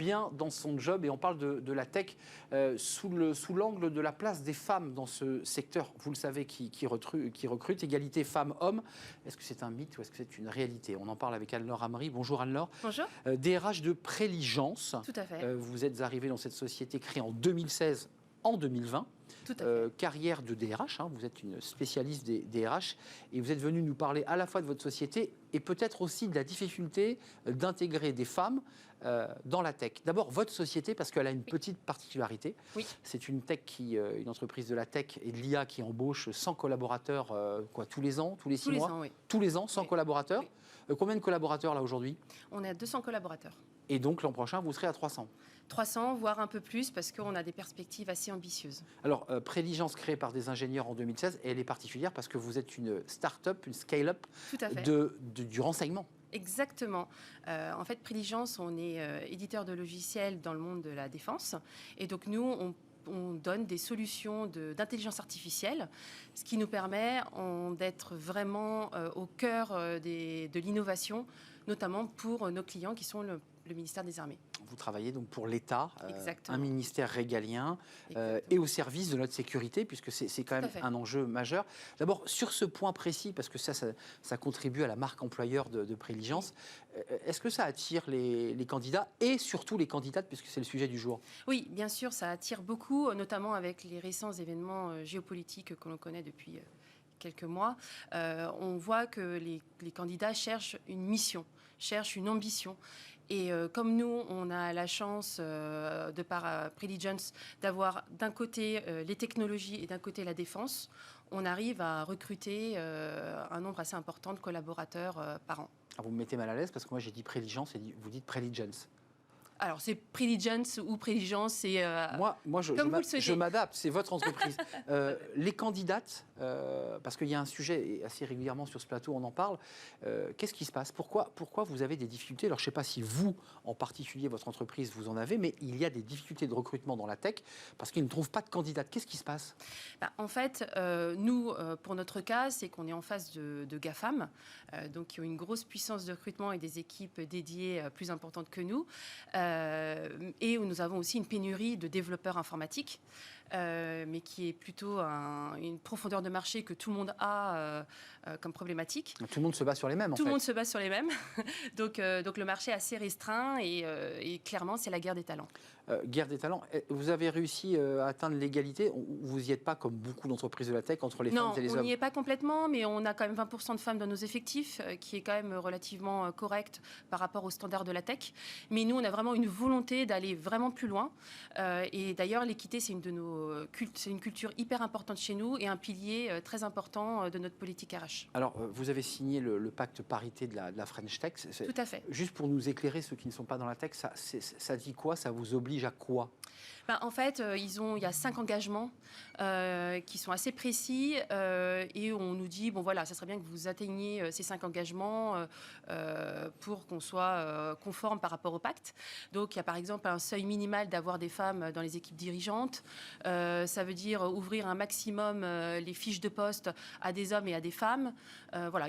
bien dans son job et on parle de la tech sous l'angle de la place des femmes dans ce secteur, vous le savez, qui recrute, égalité femmes-hommes. Est-ce que c'est un mythe ou est-ce que c'est une réalité? On en parle avec Anne-Laure Amri. Bonjour Anne-Laure. Bonjour. DRH de Préligence. Tout à fait. Vous êtes arrivé dans cette société créée en 2016, en 2020. Tout à fait. Carrière de DRH, vous êtes une spécialiste des DRH et vous êtes venu nous parler à la fois de votre société et peut-être aussi de la difficulté d'intégrer des femmes dans la tech. D'abord, votre société, parce qu'elle a une petite particularité. Oui. C'est une tech une entreprise de la tech et de l'IA qui embauche 100 collaborateurs tous les ans, tous les 6 mois, oui. Tous les ans, 100 Oui. collaborateurs. Combien de collaborateurs là aujourd'hui? On est à 200 collaborateurs. Et donc l'an prochain, vous serez à 300. 300, voire un peu plus, parce qu'on a des perspectives assez ambitieuses. Alors, Préligence créée par des ingénieurs en 2016, et elle est particulière parce que vous êtes une start-up, une scale-up du renseignement. Exactement. En fait, Préligence, on est éditeur de logiciels dans le monde de la défense. Et donc, nous, on donne des solutions d'intelligence artificielle, ce qui nous permet d'être vraiment au cœur de l'innovation, notamment pour nos clients qui sont le ministère des Armées. Vous travaillez donc pour l'État, un ministère régalien Exactement. et au service de notre sécurité, puisque c'est quand même un enjeu majeur. D'abord, sur ce point précis, parce que ça contribue à la marque employeur de Préligence, est-ce que ça attire les candidats et surtout les candidates, puisque c'est le sujet du jour? Oui, bien sûr, ça attire beaucoup, notamment avec les récents événements géopolitiques que l'on connaît depuis quelques mois. On voit que les candidats cherchent une mission, cherchent une ambition. Et comme nous, on a la chance, de par Préligence, d'avoir d'un côté les technologies et d'un côté la défense, on arrive à recruter un nombre assez important de collaborateurs par an. Vous me mettez mal à l'aise parce que moi j'ai dit Préligence et vous dites Préligence. Alors, c'est Préligence ou Préligence, c'est... Moi je m'adapte, c'est votre entreprise. Les candidates, parce qu'il y a un sujet, et assez régulièrement sur ce plateau, on en parle, qu'est-ce qui se passe? Pourquoi vous avez des difficultés? Alors, je ne sais pas si vous, en particulier, votre entreprise, vous en avez, mais il y a des difficultés de recrutement dans la tech parce qu'ils ne trouvent pas de candidates. Qu'est-ce qui se passe? En fait, nous, pour notre cas, c'est qu'on est en face de GAFAM, donc qui ont une grosse puissance de recrutement et des équipes dédiées plus importantes que nous. Et où nous avons aussi une pénurie de développeurs informatiques, mais qui est plutôt une profondeur de marché que tout le monde a comme problématique. Tout le monde se bat sur les mêmes, en fait. Tout le monde se bat sur les mêmes. donc le marché est assez restreint et clairement, c'est la guerre des talents. Guerre des talents. Vous avez réussi à atteindre l'égalité? Vous n'y êtes pas, comme beaucoup d'entreprises de la tech, entre les femmes et les hommes? Non, on n'y est pas complètement, mais on a quand même 20% de femmes dans nos effectifs, qui est quand même relativement correct par rapport aux standards de la tech. Mais nous, on a vraiment une volonté d'aller vraiment plus loin. Et d'ailleurs, l'équité, c'est une culture hyper importante chez nous et un pilier très important de notre politique RH. Alors, vous avez signé le pacte parité de la French Tech. Tout à fait. Juste pour nous éclairer, ceux qui ne sont pas dans la tech, ça dit quoi? Ça vous oblige à quoi? En fait, il y a 5 engagements qui sont assez précis et on nous dit, bon voilà, ça serait bien que vous atteigniez ces 5 engagements pour qu'on soit conforme par rapport au pacte. Donc, il y a par exemple un seuil minimal d'avoir des femmes dans les équipes dirigeantes. Ça veut dire ouvrir un maximum les fiches de poste à des hommes et à des femmes. Voilà,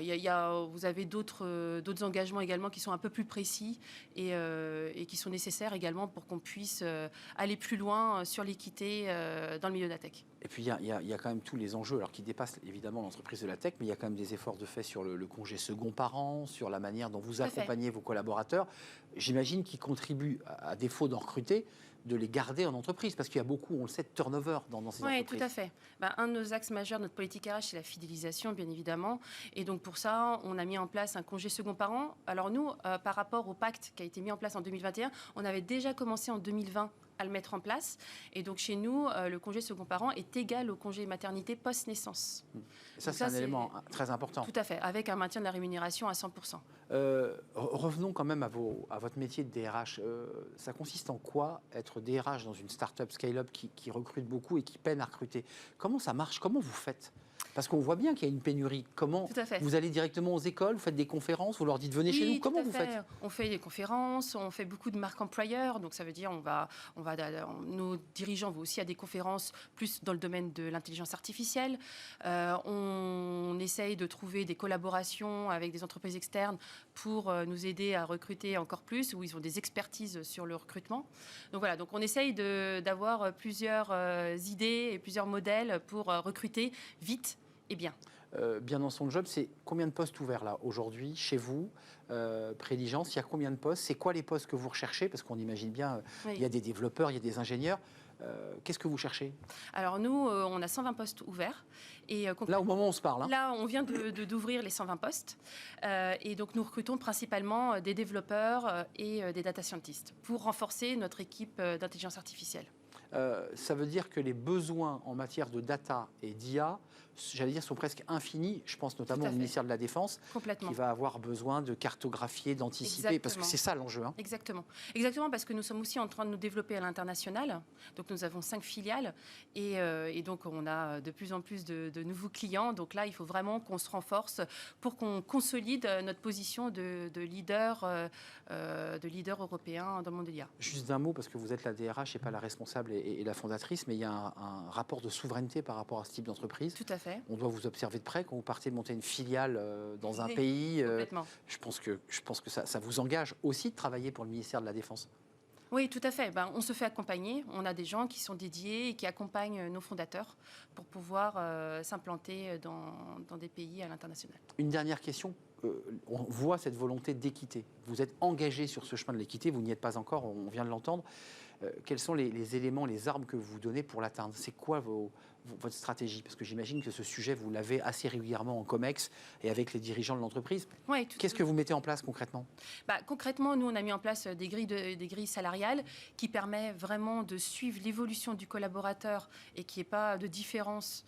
vous avez d'autres engagements également qui sont un peu plus précis et qui sont nécessaires également pour qu'on puisse aller plus loin sur l'équité dans le milieu de la tech. Et puis, il y a quand même tous les enjeux, alors qui dépassent évidemment l'entreprise de la tech, mais il y a quand même des efforts de fait sur le congé second parent, sur la manière dont vous accompagnez vos collaborateurs. J'imagine qu'ils contribuent, à défaut d'en recruter, de les garder en entreprise, parce qu'il y a beaucoup, on le sait, de turnover dans ces entreprises. Oui, tout à fait. Un de nos axes majeurs de notre politique RH, c'est la fidélisation, bien évidemment. Et donc, pour ça, on a mis en place un congé second parent. Alors nous, par rapport au pacte qui a été mis en place en 2021, on avait déjà commencé en 2020 à le mettre en place. Et donc, chez nous, le congé second parent est égal au congé maternité post-naissance. Ça, c'est un élément très important. Tout à fait, avec un maintien de la rémunération à 100%. Revenons quand même à votre métier de DRH. Ça consiste en quoi, être DRH dans une start-up scale-up qui recrute beaucoup et qui peine à recruter? Comment ça marche? Comment vous faites? Parce qu'on voit bien qu'il y a une pénurie. Comment vous allez directement aux écoles, vous faites des conférences, vous leur dites venez chez nous. Comment vous faites? On fait des conférences, on fait beaucoup de marques employeurs. Donc ça veut dire nos dirigeants vont aussi à des conférences plus dans le domaine de l'intelligence artificielle. On essaye de trouver des collaborations avec des entreprises externes pour nous aider à recruter encore plus, où ils ont des expertises sur le recrutement. Donc voilà, donc on essaye d'avoir plusieurs idées et plusieurs modèles pour recruter vite et bien. Bien dans son job, c'est combien de postes ouverts là aujourd'hui chez vous, Préligence? Il y a combien de postes? C'est quoi les postes que vous recherchez? Parce qu'on imagine bien, Oui. il y a des développeurs, il y a des ingénieurs. Qu'est-ce que vous cherchez? Alors nous, on a 120 postes ouverts. Et, là, au moment où on se parle. Hein. Là, on vient d'ouvrir les 120 postes. Et donc, nous recrutons principalement des développeurs et des data scientists pour renforcer notre équipe d'intelligence artificielle. Ça veut dire que les besoins en matière de data et d'IA, j'allais dire, sont presque infinis. Je pense notamment au ministère de la Défense, qui va avoir besoin de cartographier, d'anticiper, parce que c'est ça l'enjeu. Hein. Exactement, parce que nous sommes aussi en train de nous développer à l'international. Donc nous avons 5 filiales et donc on a de plus en plus de nouveaux clients. Donc là, il faut vraiment qu'on se renforce pour qu'on consolide notre position de leader européen dans le monde de l'IA. Juste d'un mot, parce que vous êtes la DRH et pas la responsable et la fondatrice, mais il y a un rapport de souveraineté par rapport à ce type d'entreprise. Tout à fait. On doit vous observer de près quand vous partez de monter une filiale dans un pays. Je pense que ça vous engage aussi de travailler pour le ministère de la Défense. Oui, tout à fait. On se fait accompagner. On a des gens qui sont dédiés et qui accompagnent nos fondateurs pour pouvoir s'implanter dans des pays à l'international. Une dernière question. On voit cette volonté d'équité. Vous êtes engagé sur ce chemin de l'équité. Vous n'y êtes pas encore, on vient de l'entendre. Quels sont les éléments, les armes que vous donnez pour l'atteindre? C'est quoi votre stratégie? Parce que j'imagine que ce sujet, vous l'avez assez régulièrement en COMEX et avec les dirigeants de l'entreprise. Oui, qu'est-ce que vous mettez en place concrètement? Concrètement, nous, on a mis en place des grilles salariales qui permettent vraiment de suivre l'évolution du collaborateur et qu'il n'y ait pas de différence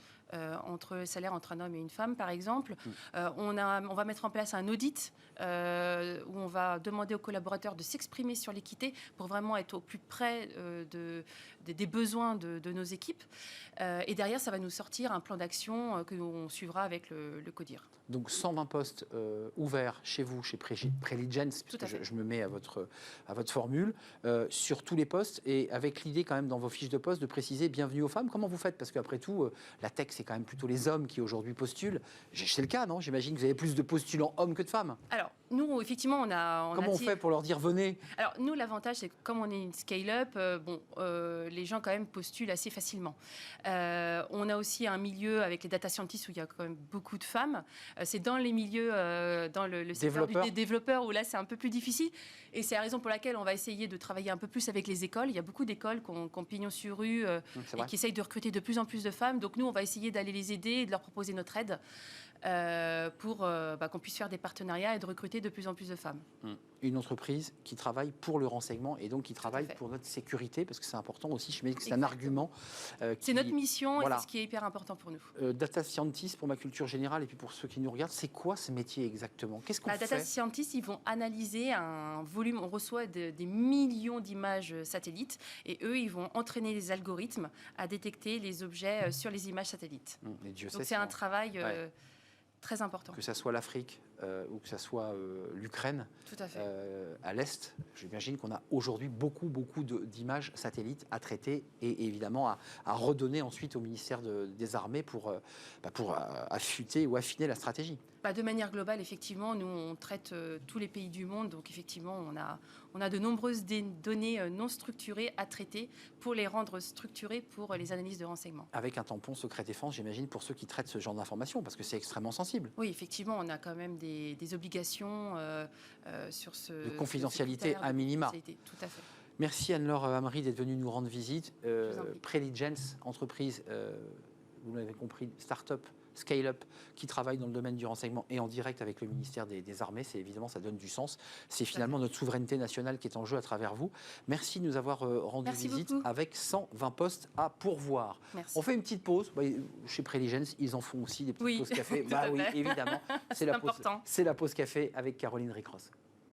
entre le salaire entre un homme et une femme, par exemple. On va mettre en place un audit où on va demander aux collaborateurs de s'exprimer sur l'équité pour vraiment être au plus près des besoins de nos équipes. Et derrière, ça va nous sortir un plan d'action que l'on suivra avec le CODIR. Donc 120 postes ouverts chez vous, chez Préligence, puisque je me mets à votre formule, sur tous les postes, et avec l'idée quand même dans vos fiches de poste de préciser bienvenue aux femmes. Comment vous faites? Parce qu'après tout, la tech, c'est quand même plutôt les hommes qui aujourd'hui postulent. C'est le cas, non? J'imagine que vous avez plus de postulants hommes que de femmes. Alors, nous, effectivement, on a... Comment on fait pour leur dire venez? Alors, nous, l'avantage, c'est que comme on est une scale-up, les gens quand même postulent assez facilement. On a aussi un milieu avec les data scientists où il y a quand même beaucoup de femmes. C'est dans les milieux, dans le secteur des développeurs où là, c'est un peu plus difficile. Et c'est la raison pour laquelle on va essayer de travailler un peu plus avec les écoles. Il y a beaucoup d'écoles qui ont pignon sur rue et qui essayent de recruter de plus en plus de femmes. Donc, nous, on va essayer d'aller les aider et de leur proposer notre aide pour qu'on puisse faire des partenariats et de recruter de plus en plus de femmes. Une entreprise qui travaille pour le renseignement et donc qui travaille pour notre sécurité, parce que c'est important aussi, je me dis que c'est un argument. C'est notre mission et c'est ce qui est hyper important pour nous. Data scientist, pour ma culture générale et puis pour ceux qui nous regardent, c'est quoi ce métier exactement? Qu'est-ce qu'on fait? Data scientist, ils vont analyser un volume, on reçoit des millions d'images satellites et eux, ils vont entraîner les algorithmes à détecter les objets sur les images satellites. Donc c'est un travail... très important. Que ça soit l'Afrique ou que ça soit l'Ukraine, à l'Est, j'imagine qu'on a aujourd'hui beaucoup d'images satellites à traiter et évidemment à redonner ensuite au ministère des Armées pour affûter ou affiner la stratégie. De manière globale, effectivement, nous, on traite tous les pays du monde. Donc, effectivement, on a de nombreuses données non structurées à traiter pour les rendre structurées pour les analyses de renseignement. Avec un tampon secret défense, j'imagine, pour ceux qui traitent ce genre d'informations, parce que c'est extrêmement sensible. Oui, effectivement, on a quand même des obligations sur ce... De confidentialité à minima. Tout à fait. Merci Anne-Laure Amri d'être venue nous rendre visite. Préligence, entreprise, vous l'avez compris, start-up, scale-up, qui travaille dans le domaine du renseignement et en direct avec le ministère des Armées. C'est évidemment, ça donne du sens. C'est finalement notre souveraineté nationale qui est en jeu à travers vous. Merci de nous avoir rendu visite avec 120 postes à pourvoir. Merci. On fait une petite pause. Chez Préligence, ils en font aussi des petites pauses café. Oui, évidemment. C'est la pause café avec Caroline Ricross.